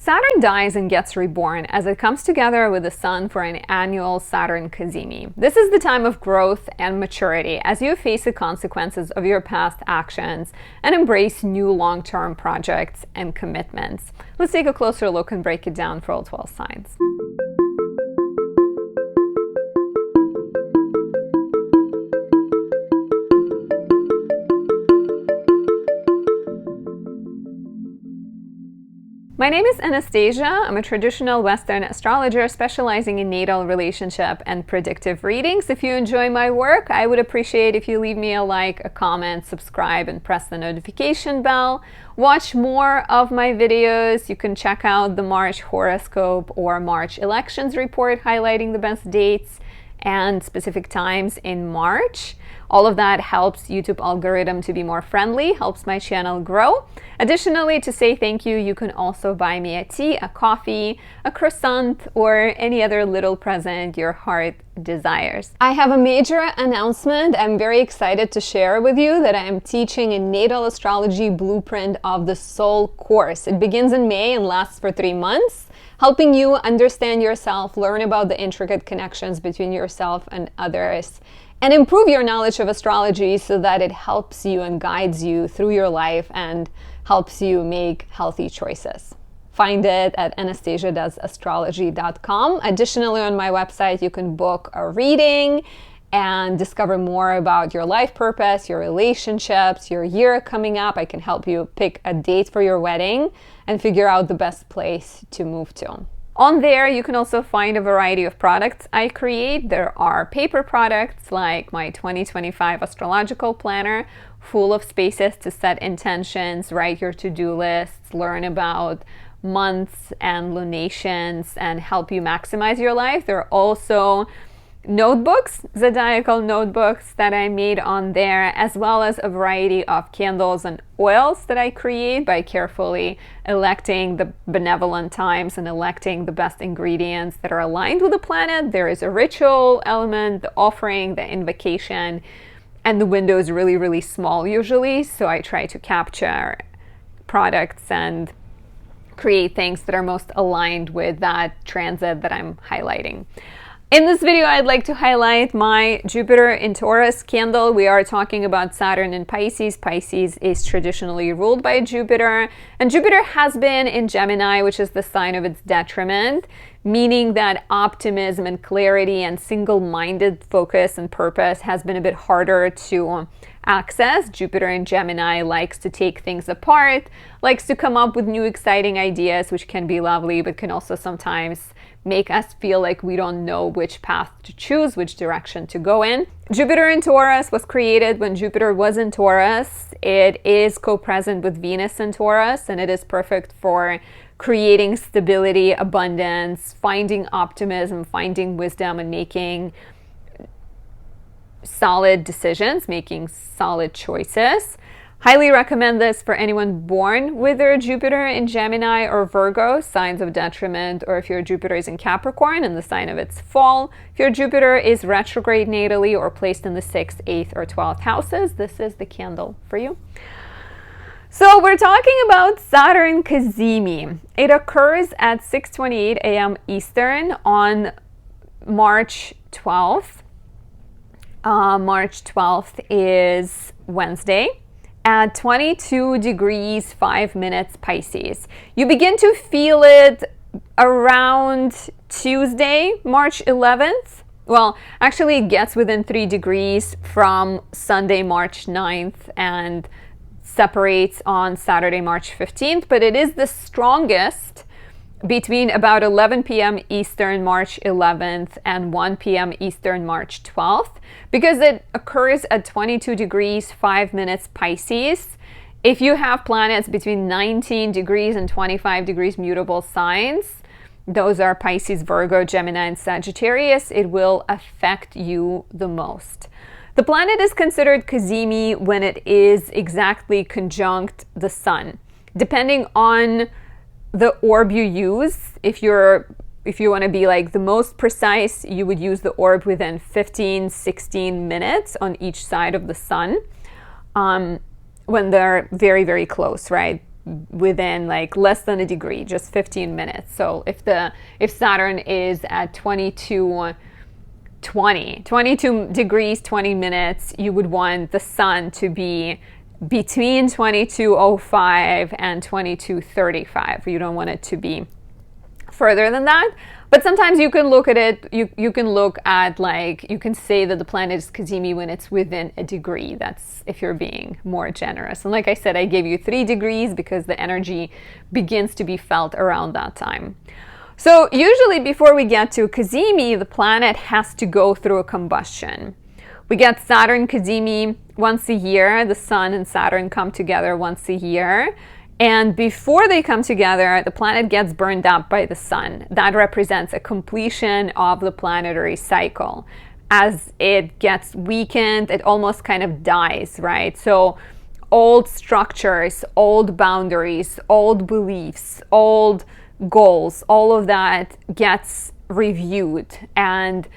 Saturn dies and gets reborn as it comes together with the Sun for an annual Saturn Cazimi. This is the time of growth and maturity as you face the consequences of your past actions and embrace new long-term projects and commitments. Let's take a closer look and break it down for all 12 signs. My name is Anastasia. I'm a traditional Western astrologer specializing in natal, relationship, and predictive readings. If you enjoy my work, I would appreciate if you leave me a like, a comment, subscribe, and press the notification bell. Watch more of my videos. You can check out the March horoscope or March elections report highlighting the best dates and specific times in March. All of that helps YouTube algorithm to be more friendly, helps my channel grow. Additionally, to say thank you, you can also buy me a tea, a coffee, a croissant, or any other little present your heart desires. I have a major announcement. I'm very excited to share with you that I am teaching a natal astrology blueprint of the soul course. It begins in May and lasts for 3 months, helping you understand yourself, learn about the intricate connections between yourself and others, and improve your knowledge of astrology so that it helps you and guides you through your life and helps you make healthy choices. Find it at anastasiadoesastrology.com. Additionally, on my website, you can book a reading and discover more about your life purpose, your relationships, your year coming up. I can help you pick a date for your wedding and figure out the best place to move to. On there, you can also find a variety of products I create. There are paper products like my 2025 astrological planner, full of spaces to set intentions, write your to-do lists, learn about months and lunations, and help you maximize your life. There are also notebooks, zodiacal notebooks that I made on there, as well as a variety of candles and oils that I create by carefully electing the benevolent times and electing the best ingredients that are aligned with the planet. There is a ritual element, the offering, the invocation, and the window is really, really small usually. So I try to capture products and create things that are most aligned with that transit that I'm highlighting. In this video, I'd like to highlight my Jupiter in Taurus candle. We are talking about Saturn in Pisces. Pisces is traditionally ruled by Jupiter, and Jupiter has been in Gemini, which is the sign of its detriment, meaning that optimism and clarity and single-minded focus and purpose has been a bit harder to access. Jupiter in Gemini likes to take things apart, likes to come up with new exciting ideas, which can be lovely, but can also sometimes make us feel like we don't know which path to choose, which direction to go in. Jupiter in Taurus was created when Jupiter was in Taurus. It is co-present with Venus in Taurus, and it is perfect for creating stability, abundance, finding optimism, finding wisdom, and making solid decisions, making solid choices. Highly recommend this for anyone born with their Jupiter in Gemini or Virgo, signs of detriment, or if your Jupiter is in Capricorn and the sign of its fall. If your Jupiter is retrograde natally or placed in the 6th, 8th, or 12th houses, this is the candle for you. So we're talking about Saturn Cazimi. It occurs at 6:28 a.m. Eastern on March 12th. March 12th is Wednesday at 22 degrees 5 minutes Pisces. You begin to feel it around Tuesday, March 11th. Well, actually it gets within 3 degrees from Sunday, March 9th, and separates on Saturday, March 15th, but it is the strongest between about 11 p.m. Eastern, March 11th, and 1 p.m. Eastern, March 12th, because it occurs at 22 degrees 5 minutes Pisces. If you have planets between 19 degrees and 25 degrees mutable signs, those are Pisces, Virgo, Gemini, and Sagittarius, it will affect you the most. The planet is considered Cazimi when it is exactly conjunct the Sun. Depending on the orb you use, if you want to be like the most precise, you would use the orb within 15-16 minutes on each side of the Sun when they're very, very close, right? within like less than a degree, just 15 minutes. So if Saturn is at 22 degrees 20 minutes, you would want the sun to be between 22:05 and 22:35. You don't want it to be further than that. But sometimes you can look at it, you can look at, like, you can say that the planet is Cazimi when it's within a degree. That's if you're being more generous. And like I said, I gave you 3 degrees because the energy begins to be felt around that time. So usually before we get to Cazimi, the planet has to go through a combustion. We get Saturn Cazimi once a year. The Sun and Saturn come together once a year. And before they come together, the planet gets burned up by the Sun. That represents a completion of the planetary cycle. As it gets weakened, it almost kind of dies, right? So old structures, old boundaries, old beliefs, old goals, all of that gets reviewed, and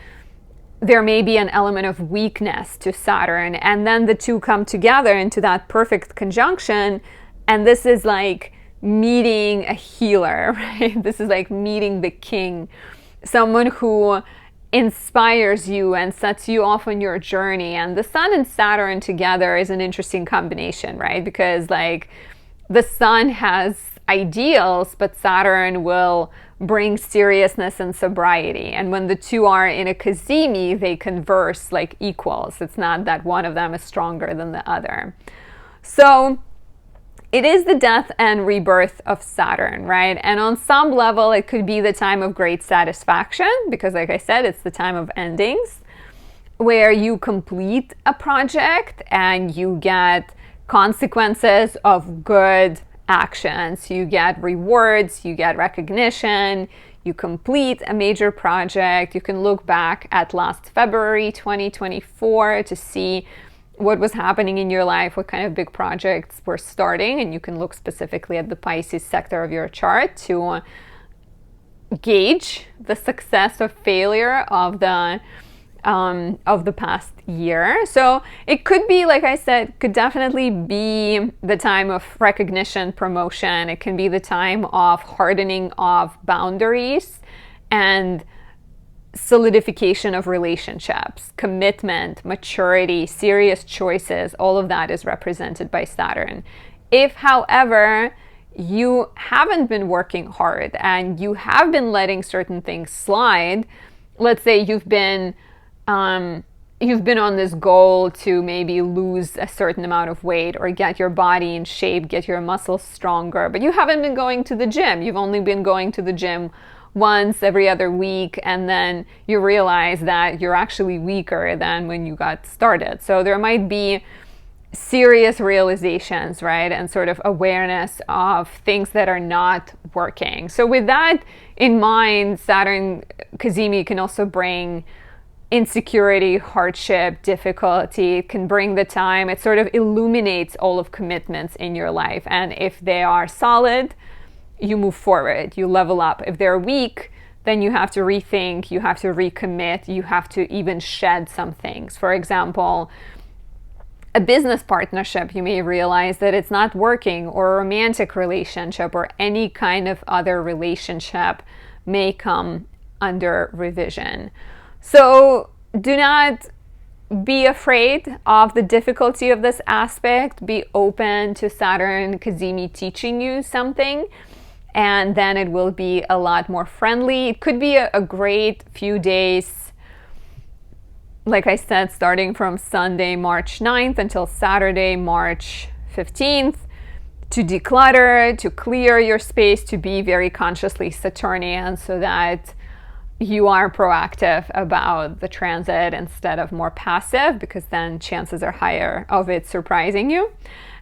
there may be an element of weakness to Saturn, and then the two come together into that perfect conjunction, and this is like meeting a healer, right? This is like meeting the king, someone who inspires you and sets you off on your journey. And the Sun and Saturn together is an interesting combination, right? Because like the Sun has ideals, but Saturn will bring seriousness and sobriety. And when the two are in a Cazimi, they converse like equals. It's not that one of them is stronger than the other. So it is the death and rebirth of Saturn, right? And on some level, it could be the time of great satisfaction because, like I said, it's the time of endings where you complete a project and you get consequences of good actions. You get rewards, you get recognition, you complete a major project. You can look back at last February 2024 to see what was happening in your life, what kind of big projects were starting, and you can look specifically at the Pisces sector of your chart to gauge the success or failure of the past year. So it could be, like I said, could definitely be the time of recognition, promotion. It can be the time of hardening of boundaries and solidification of relationships, commitment, maturity, serious choices. All of that is represented by Saturn. If, however, you haven't been working hard and you have been letting certain things slide, let's say you've been on this goal to maybe lose a certain amount of weight or get your body in shape, get your muscles stronger, but you haven't been going to the gym. You've only been going to the gym once every other week, and then you realize that you're actually weaker than when you got started. So there might be serious realizations, right? And sort of awareness of things that are not working. So with that in mind, Saturn Cazimi can also bring insecurity, hardship, difficulty. It can bring the time. It sort of illuminates all of commitments in your life. And if they are solid, you move forward, you level up. If they're weak, then you have to rethink, you have to recommit, you have to even shed some things. For example, a business partnership, you may realize that it's not working, or a romantic relationship or any kind of other relationship may come under revision. So do not be afraid of the difficulty of this aspect. Be open to Saturn Cazimi teaching you something, and then it will be a lot more friendly. It could be a great few days, like I said, starting from Sunday, March 9th until Saturday, March 15th, to declutter, to clear your space, to be very consciously Saturnian so that you are proactive about the transit instead of more passive, because then chances are higher of it surprising you.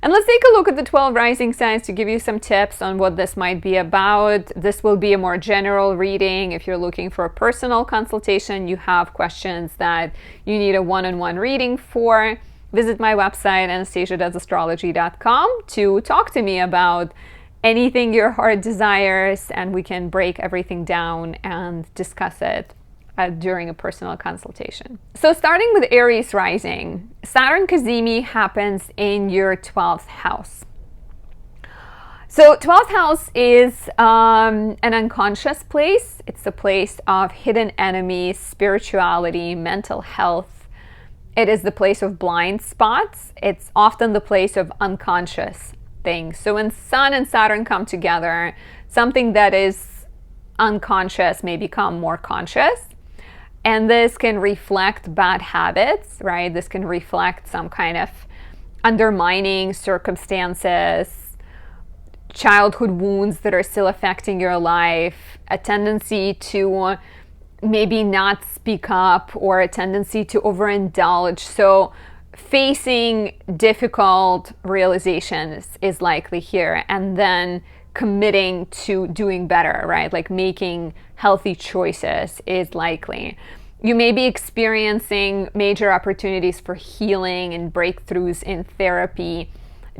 And let's take a look at the 12 rising signs to give you some tips on what this might be about. This will be a more general reading. If you're looking for a personal consultation, you have questions that you need a one-on-one reading for, visit my website, anastasiadoesastrology.com, to talk to me about anything your heart desires, and we can break everything down and discuss it during a personal consultation. So starting with Aries rising, Saturn Cazimi happens in your 12th house. So 12th house is an unconscious place. It's a place of hidden enemies, spirituality, mental health. It is the place of blind spots. It's often the place of unconscious things. So when Sun and Saturn come together, something that is unconscious may become more conscious. And this can reflect bad habits, right? This can reflect some kind of undermining circumstances, childhood wounds that are still affecting your life, a tendency to maybe not speak up, or a tendency to overindulge. So facing difficult realizations is likely here, and then committing to doing better, right? Like making healthy choices is likely. You may be experiencing major opportunities for healing and breakthroughs in therapy,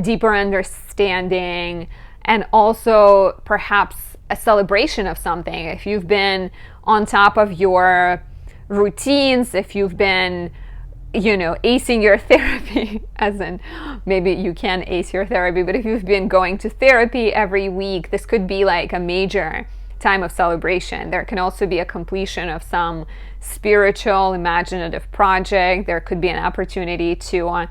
deeper understanding, and also perhaps a celebration of something. If you've been on top of your routines, if you've been, acing your therapy, as in maybe you can ace your therapy, but if you've been going to therapy every week, this could be like a major time of celebration. There can also be a completion of some spiritual, imaginative project. There could be an opportunity to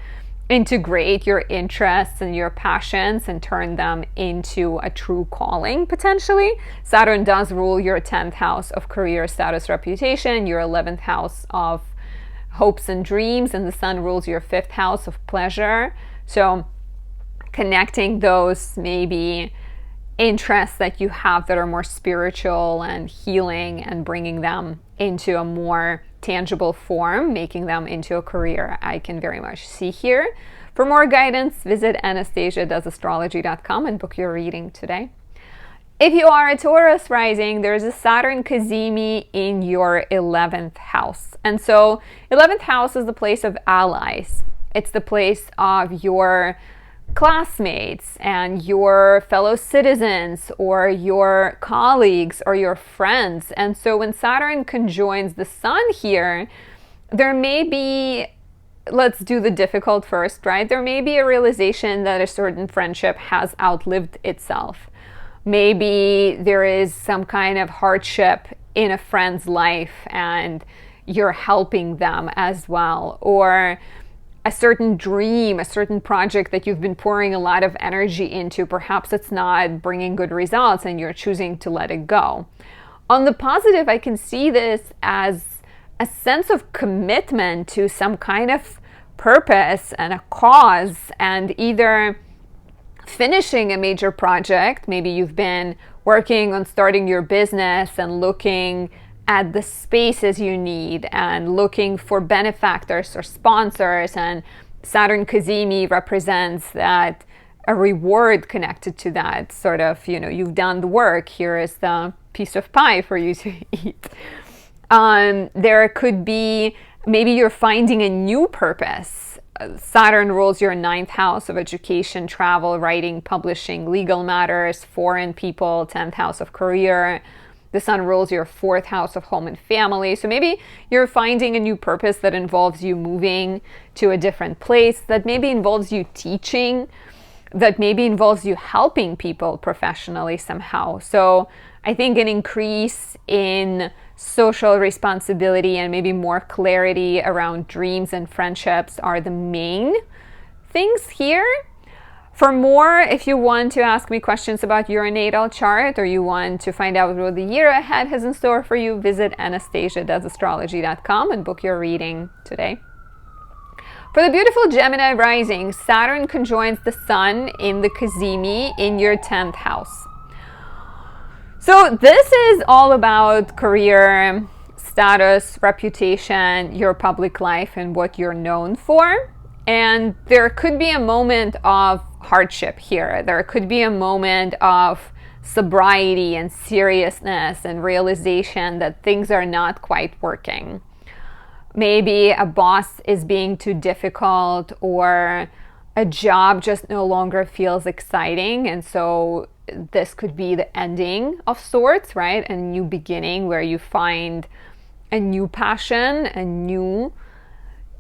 integrate your interests and your passions and turn them into a true calling, potentially. Saturn does rule your 10th house of career, status, reputation, your 11th house of hopes and dreams, and the Sun rules your 5th house of pleasure. So connecting those maybe interests that you have that are more spiritual and healing and bringing them into a more tangible form, making them into a career, I can very much see here. For more guidance, visit anastasiadoesastrology.com and book your reading today. If you are a Taurus rising, there's a Saturn Cazimi in your 11th house. And so 11th house is the place of allies. It's the place of your classmates and your fellow citizens or your colleagues or your friends. And so when Saturn conjoins the Sun here, there may be, let's do the difficult first, right? There may be a realization that a certain friendship has outlived itself. Maybe there is some kind of hardship in a friend's life and you're helping them as well. Or a certain dream, a certain project that you've been pouring a lot of energy into, perhaps it's not bringing good results and you're choosing to let it go. On the positive, I can see this as a sense of commitment to some kind of purpose and a cause, and either finishing a major project. Maybe you've been working on starting your business and looking at the spaces you need and looking for benefactors or sponsors, and Saturn Cazimi represents that, a reward connected to that sort of, you've done the work, here is the piece of pie for you to eat. There could be, maybe you're finding a new purpose. Saturn rules your 9th house of education, travel, writing, publishing, legal matters, foreign people, 10th house of career. The Sun rules your 4th house of home and family. So maybe you're finding a new purpose that involves you moving to a different place, that maybe involves you teaching, that maybe involves you helping people professionally somehow. So I think an increase in social responsibility and maybe more clarity around dreams and friendships are the main things here. For more, if you want to ask me questions about your natal chart, or you want to find out what the year ahead has in store for you, visit anastasiadoesastrology.com and book your reading today. For the beautiful Gemini rising, Saturn conjoins the Sun in the Cazimi in your 10th house. So this is all about career, status, reputation, your public life, and what you're known for. And there could be a moment of hardship here. There could be a moment of sobriety and seriousness and realization that things are not quite working. Maybe a boss is being too difficult, or a job just no longer feels exciting. And so this could be the ending of sorts, right? A new beginning where you find a new passion, a new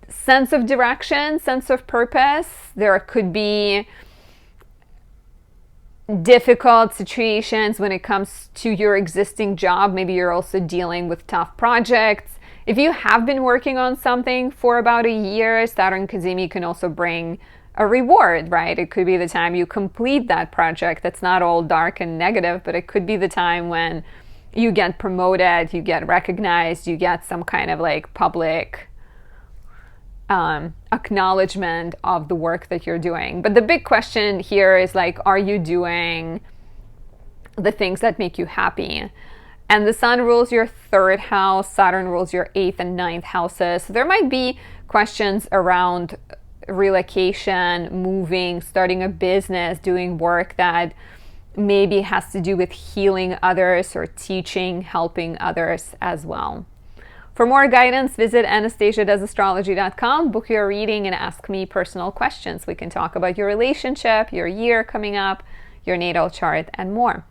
sense of direction, sense of purpose. There could be difficult situations when it comes to your existing job. Maybe you're also dealing with tough projects. If you have been working on something for about a year, Saturn Cazimi can also bring a reward, right? It could be the time you complete that project. That's not all dark and negative, but it could be the time when you get promoted, you get recognized, you get some kind of like public acknowledgement of the work that you're doing. But the big question here is like, are you doing the things that make you happy? And the sun rules your 3rd house, Saturn rules your 8th and 9th houses. So there might be questions around relocation, moving, starting a business, doing work that maybe has to do with healing others or teaching, helping others as well. For more guidance, visit anastasiadoesastrology.com, book your reading, and ask me personal questions. We can talk about your relationship, your year coming up, your natal chart, and more.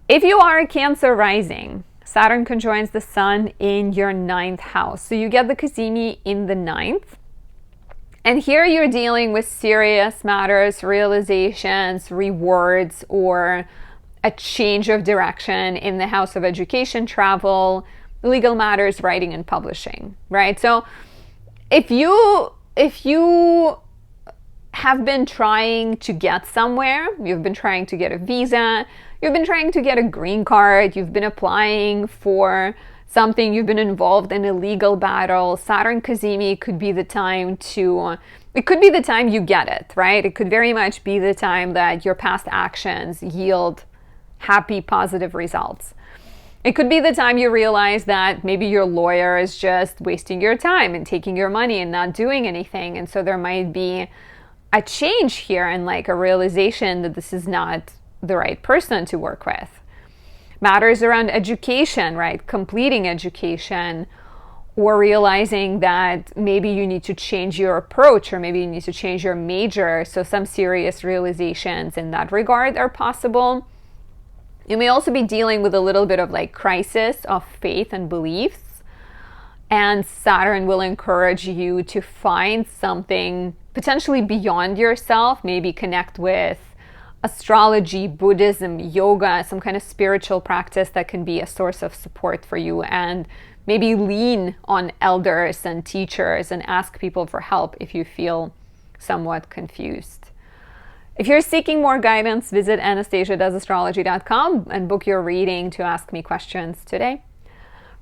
If you are a Cancer rising, Saturn conjoins the sun in your 9th house. So you get the Cazimi in the 9th. And here you're dealing with serious matters, realizations, rewards, or a change of direction in the house of education, travel, legal matters, writing, and publishing, right? So if you have been trying to get somewhere, you've been trying to get a visa, you've been trying to get a green card, you've been applying for something, you've been involved in a legal battle, Saturn Cazimi could be the time it could be the time you get it, right? It could very much be the time that your past actions yield happy, positive results. It could be the time you realize that maybe your lawyer is just wasting your time and taking your money and not doing anything. And so there might be a change here and like a realization that this is not the right person to work with. Matters around education, right? Completing education, or realizing that maybe you need to change your approach, or maybe you need to change your major. So some serious realizations in that regard are possible. You may also be dealing with a little bit of like crisis of faith and beliefs. And Saturn will encourage you to find something potentially beyond yourself, maybe connect with astrology, Buddhism, yoga, some kind of spiritual practice that can be a source of support for you, and maybe lean on elders and teachers and ask people for help if you feel somewhat confused. If you're seeking more guidance, visit anastasiadoesastrology.com and book your reading to ask me questions today.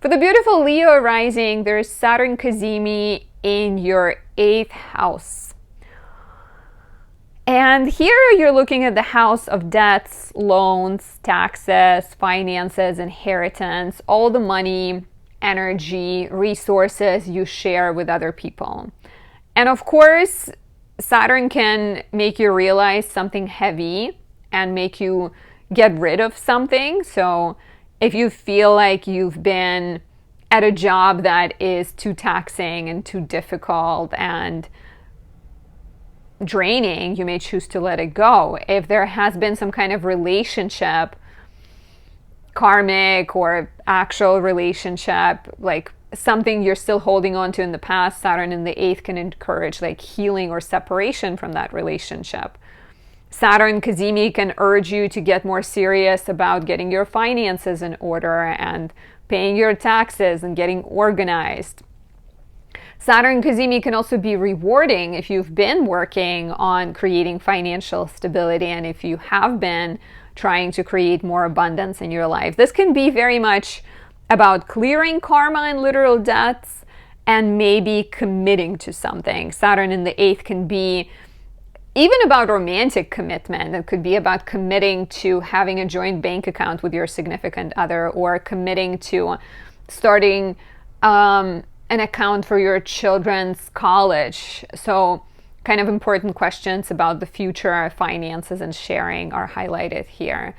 For the beautiful Leo rising, there's Saturn Cazimi in your 8th house. And here you're looking at the house of debts, loans, taxes, finances, inheritance, all the money, energy, resources you share with other people. And of course, Saturn can make you realize something heavy and make you get rid of something. So if you feel like you've been at a job that is too taxing and too difficult and draining, you may choose to let it go. If there has been some kind of relationship, karmic or actual relationship, like something you're still holding on to in the past, Saturn in the 8th can encourage like healing or separation from that relationship. Saturn Cazimi can urge you to get more serious about getting your finances in order and paying your taxes and getting organized. Saturn Cazimi can also be rewarding if you've been working on creating financial stability and if you have been trying to create more abundance in your life. This can be very much about clearing karma and literal debts and maybe committing to something. Saturn in the 8th can be even about romantic commitment. It could be about committing to having a joint bank account with your significant other, or committing to starting an account for your children's college. So kind of important questions about the future, finances, and sharing are highlighted here.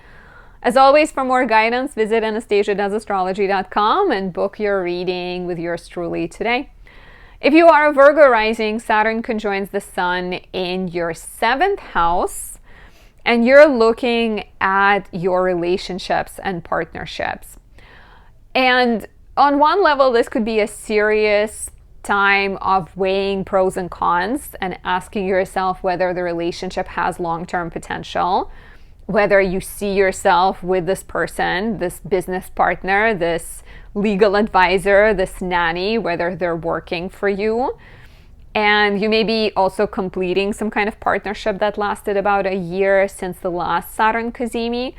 As always, for more guidance, visit anastasiadoesastrology.com and book your reading with yours truly today. If you are a Virgo rising, Saturn conjoins the sun in your 7th house, and you're looking at your relationships and partnerships. And on one level, this could be a serious time of weighing pros and cons and asking yourself whether the relationship has long-term potential, whether you see yourself with this person, this business partner, this legal advisor, this nanny, whether they're working for you. And you may be also completing some kind of partnership that lasted about a year since the last Saturn Cazimi.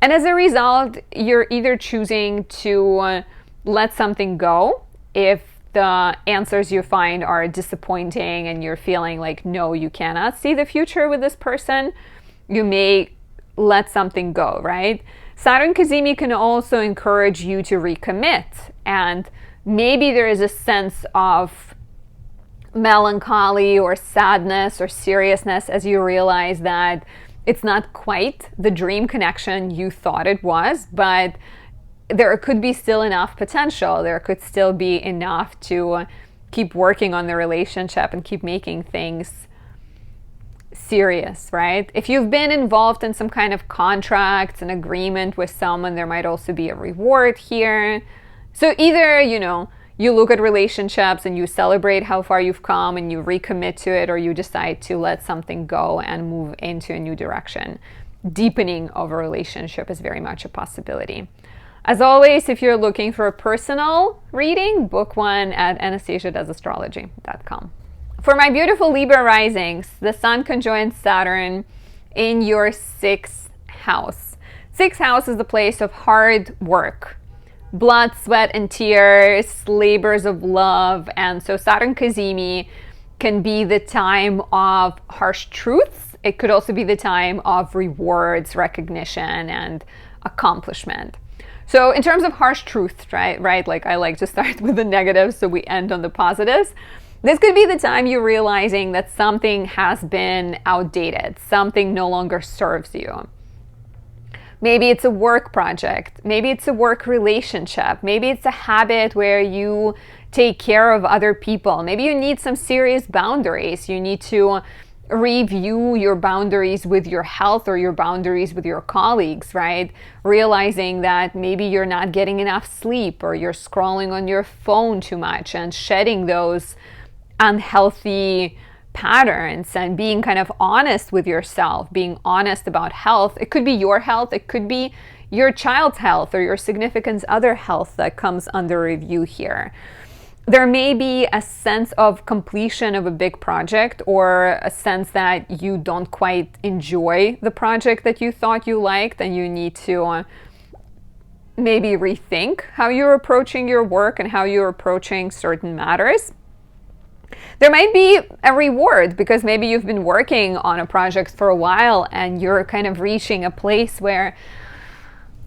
And as a result, you're either choosing to let something go if the answers you find are disappointing and you're feeling like, no, you cannot see the future with this person. You may let something go, right? Saturn Cazimi can also encourage you to recommit. And maybe there is a sense of melancholy or sadness or seriousness as you realize that it's not quite the dream connection you thought it was, but there could be still enough potential. There could still be enough to keep working on the relationship and keep making things serious, right? If you've been involved in some kind of contract, an agreement with someone, there might also be a reward here. So either, you look at relationships and you celebrate how far you've come and you recommit to it, or you decide to let something go and move into a new direction. Deepening of a relationship is very much a possibility. As always, if you're looking for a personal reading, book one at anastasiadoesastrology.com. For my beautiful Libra risings, the Sun conjoins Saturn in your 6th house. 6th house is the place of hard work. Blood, sweat, and tears, labors of love. And so Saturn Cazimi can be the time of harsh truths. It could also be the time of rewards, recognition, and accomplishment. So in terms of harsh truths, right? Like I like to start with the negatives so we end on the positives. This could be the time you're realizing that something has been outdated, something no longer serves you. Maybe it's a work project. Maybe it's a work relationship. Maybe it's a habit where you take care of other people. Maybe you need some serious boundaries. You need to review your boundaries with your health or your boundaries with your colleagues, right? Realizing that maybe you're not getting enough sleep or you're scrolling on your phone too much, and shedding those unhealthy patterns and being kind of honest with yourself, being honest about health. It could be your health, it could be your child's health or your significant other health that comes under review here. There may be a sense of completion of a big project, or a sense that you don't quite enjoy the project that you thought you liked, and you need to maybe rethink how you're approaching your work and how you're approaching certain matters. There might be a reward because maybe you've been working on a project for a while and you're kind of reaching a place where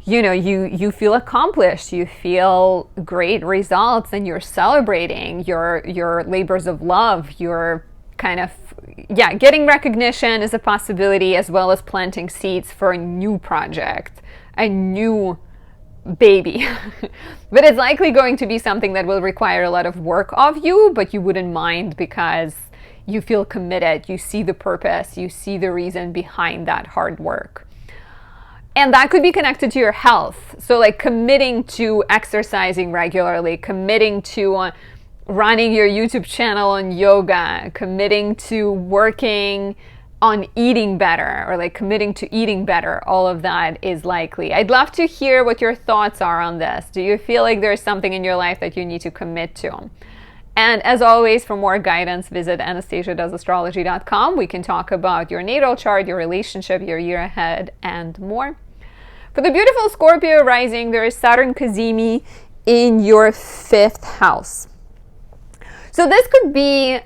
you feel accomplished, you feel great results, and you're celebrating your labors of love. You're kind of getting recognition is a possibility, as well as planting seeds for a new project, a new baby. But it's likely going to be something that will require a lot of work of you, but you wouldn't mind because you feel committed, you see the purpose, you see the reason behind that hard work. And that could be connected to your health. So like committing to exercising regularly, committing to running your YouTube channel on yoga, committing to working on eating better, or like committing to eating better. All of that is likely. I'd love to hear what your thoughts are on this. Do you feel like there's something in your life that you need to commit to? And as always, for more guidance, visit anastasiadoesastrology.com. We can talk about your natal chart, your relationship, your year ahead, and more. For the beautiful Scorpio rising, there is Saturn Cazimi in your 5th house. So this could be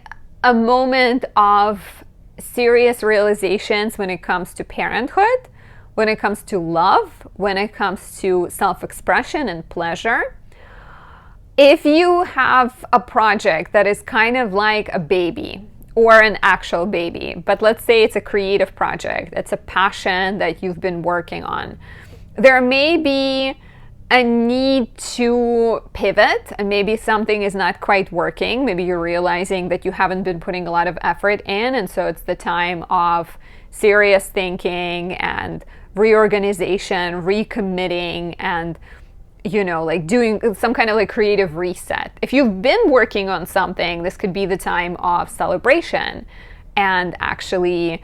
a moment of serious realizations when it comes to parenthood, when it comes to love, when it comes to self-expression and pleasure. If you have a project that is kind of like a baby or an actual baby, but let's say it's a creative project, it's a passion that you've been working on, there may be a need to pivot, and maybe something is not quite working. Maybe you're realizing that you haven't been putting a lot of effort in, and so it's the time of serious thinking and reorganization, recommitting, and you know, like doing some kind of like creative reset. If you've been working on something, this could be the time of celebration. And actually,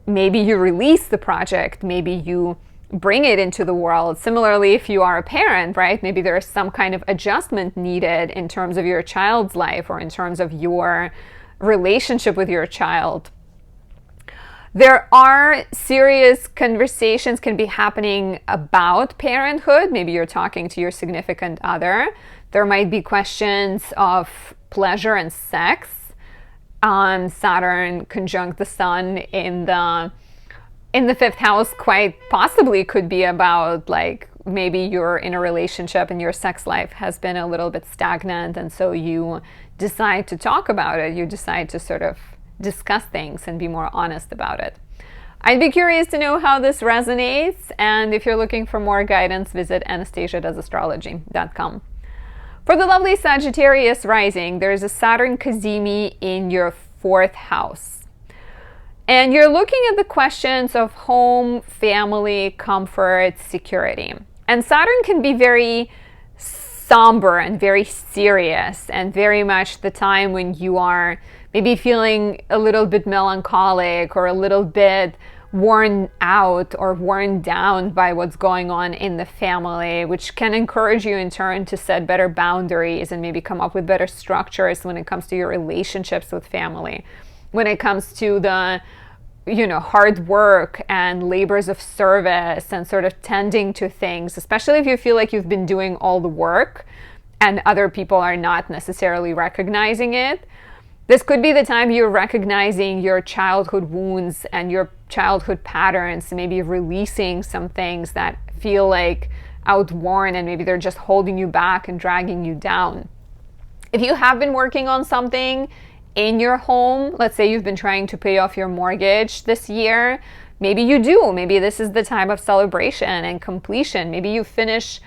maybe you release the project, maybe you bring it into the world. Similarly, if you are a parent, right, maybe there is some kind of adjustment needed in terms of your child's life or in terms of your relationship with your child. There are serious conversations can be happening about parenthood. Maybe you're talking to your significant other. There might be questions of pleasure and sex. Saturn conjunct the Sun in the fifth house quite possibly could be about like maybe you're in a relationship and your sex life has been a little bit stagnant, and so you decide to talk about it. You decide to sort of discuss things and be more honest about it. I'd be curious to know how this resonates, and if you're looking for more guidance, visit anastasiadoesastrology.com. For the lovely Sagittarius rising, there's a Saturn Cazimi in your fourth house. And you're looking at the questions of home, family, comfort, security. And Saturn can be very somber and very serious, and very much the time when you are maybe feeling a little bit melancholic or a little bit worn out or worn down by what's going on in the family, which can encourage you in turn to set better boundaries and maybe come up with better structures when it comes to your relationships with family, when it comes to the, you know, hard work and labors of service and sort of tending to things, especially if you feel like you've been doing all the work and other people are not necessarily recognizing it. This could be the time you're recognizing your childhood wounds and your childhood patterns, maybe releasing some things that feel like outworn and maybe they're just holding you back and dragging you down. If you have been working on something in your home, let's say you've been trying to pay off your mortgage this year, maybe you do. Maybe this is the time of celebration and completion. Maybe you finish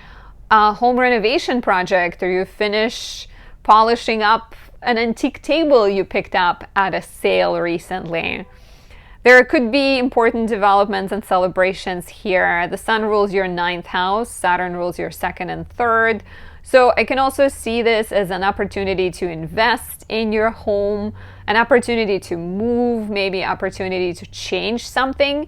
a home renovation project, or you finish polishing up an antique table you picked up at a sale recently. There could be important developments and celebrations here. The Sun rules your ninth house, Saturn rules your second and third. So I can also see this as an opportunity to invest in your home, an opportunity to move, maybe opportunity to change something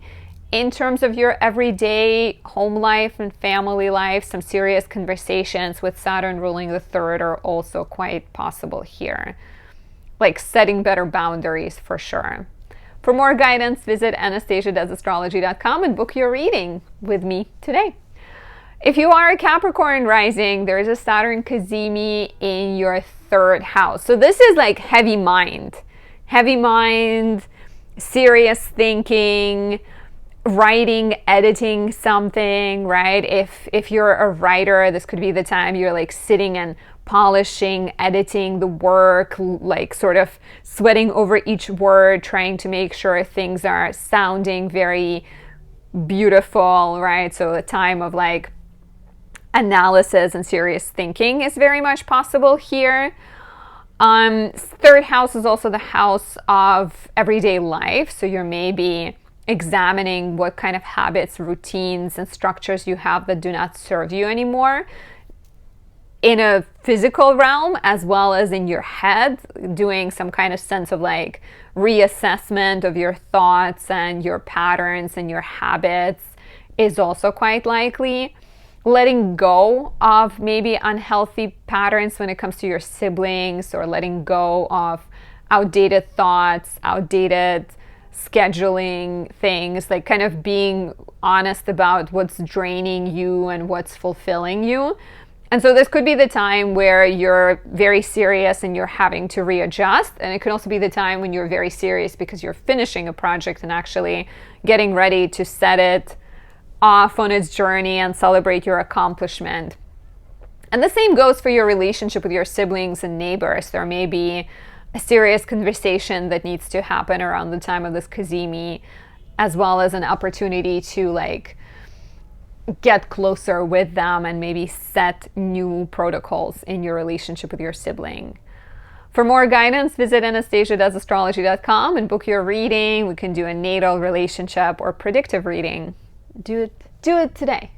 in terms of your everyday home life and family life. Some serious conversations with Saturn ruling the third are also quite possible here, like setting better boundaries for sure. For more guidance, visit anastasiadoesastrology.com and book your reading with me today. If you are a Capricorn rising, there is a Saturn Cazimi in your third house. So this is like heavy mind, serious thinking, writing, editing something, right? If you're a writer, this could be the time you're like sitting and polishing, editing the work, like sort of sweating over each word, trying to make sure things are sounding very beautiful, right? So a time of like analysis and serious thinking is very much possible here. Third house is also the house of everyday life. So you're maybe examining what kind of habits, routines, and structures you have that do not serve you anymore in a physical realm as well as in your head, doing some kind of sense of like reassessment of your thoughts and your patterns and your habits is also quite likely. Letting go of maybe unhealthy patterns when it comes to your siblings, or letting go of outdated thoughts, outdated scheduling things, like kind of being honest about what's draining you and what's fulfilling you. And so this could be the time where you're very serious and you're having to readjust. And it could also be the time when you're very serious because you're finishing a project and actually getting ready to set it off on its journey and celebrate your accomplishment. And the same goes for your relationship with your siblings and neighbors. There may be a serious conversation that needs to happen around the time of this Cazimi, as well as an opportunity to like get closer with them and maybe set new protocols in your relationship with your sibling. For more guidance, visit anastasiadoesastrology.com and book your reading. We can do a natal, relationship, or predictive reading. Do it today.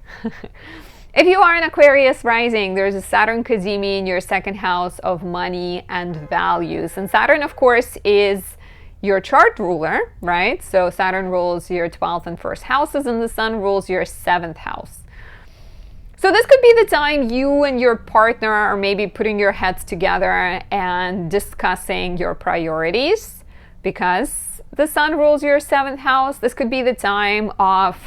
If you are an Aquarius rising, there's a Saturn Cazimi in your second house of money and values. And Saturn, of course, is your chart ruler, right? So Saturn rules your 12th and first houses, and the Sun rules your 7th house. So this could be the time you and your partner are maybe putting your heads together and discussing your priorities, because the Sun rules your 7th house. This could be the time of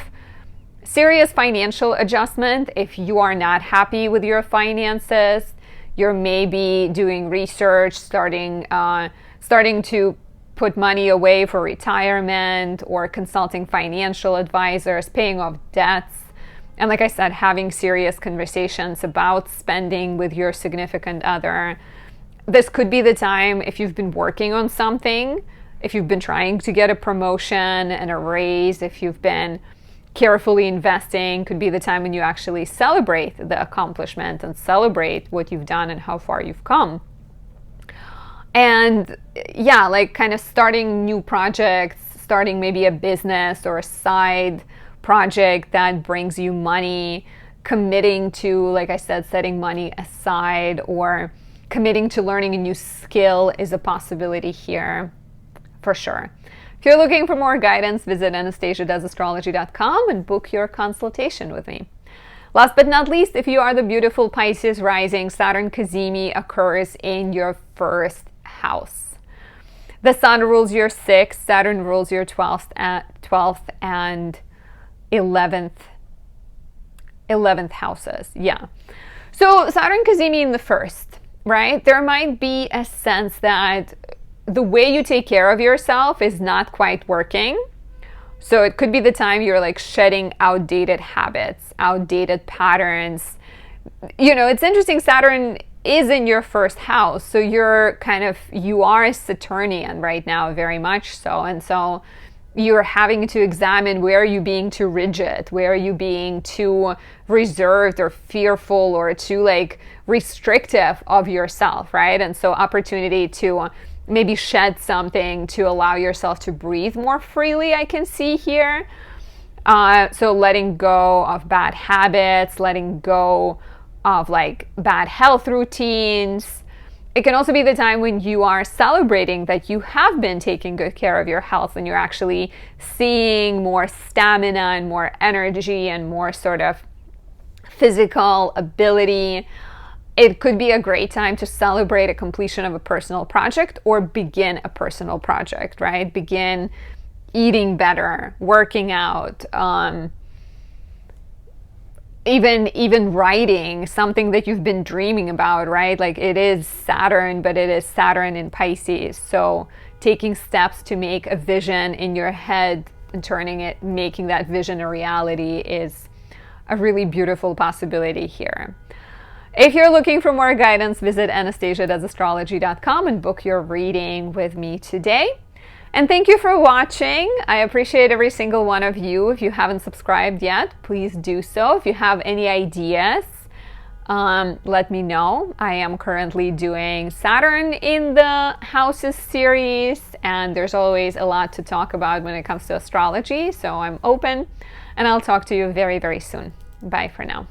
serious financial adjustment. If you are not happy with your finances, you're maybe doing research, starting to put money away for retirement, or consulting financial advisors, paying off debts. And like I said, having serious conversations about spending with your significant other. This could be the time, if you've been working on something, if you've been trying to get a promotion and a raise, if you've been carefully investing, could be the time when you actually celebrate the accomplishment and celebrate what you've done and how far you've come. And yeah, like kind of starting new projects, starting maybe a business or a side project that brings you money, committing to, like I said, setting money aside, or committing to learning a new skill is a possibility here for sure. If you're looking for more guidance, visit anastasiadoesastrology.com and book your consultation with me. Last but not least, if you are the beautiful Pisces rising, Saturn Cazimi occurs in your first house. The Sun rules your 6th, Saturn rules your 12th and 11th houses. Yeah. So Saturn Cazimi in the first, right? There might be a sense that the way you take care of yourself is not quite working. So it could be the time you're like shedding outdated habits, outdated patterns. You know, it's interesting, Saturn is in your first house. So you are a Saturnian right now, very much so. And so you're having to examine, where are you being too rigid? Where are you being too reserved or fearful or too like restrictive of yourself, right? And so opportunity to maybe shed something to allow yourself to breathe more freely, I can see here. So letting go of bad habits, letting go of like bad health routines. It can also be the time when you are celebrating that you have been taking good care of your health and you're actually seeing more stamina and more energy and more sort of physical ability. It could be a great time to celebrate a completion of a personal project or begin a personal project, right? Begin eating better, working out, even writing something that you've been dreaming about, right? Like it is Saturn, but it is Saturn in Pisces. So taking steps to make a vision in your head and making that vision a reality is a really beautiful possibility here. If you're looking for more guidance, visit anastasiadoesastrology.com and book your reading with me today. And thank you for watching. I appreciate every single one of you. If you haven't subscribed yet, please do so. If you have any ideas, let me know. I am currently doing Saturn in the Houses series, and there's always a lot to talk about when it comes to astrology. So I'm open, and I'll talk to you very, very soon. Bye for now.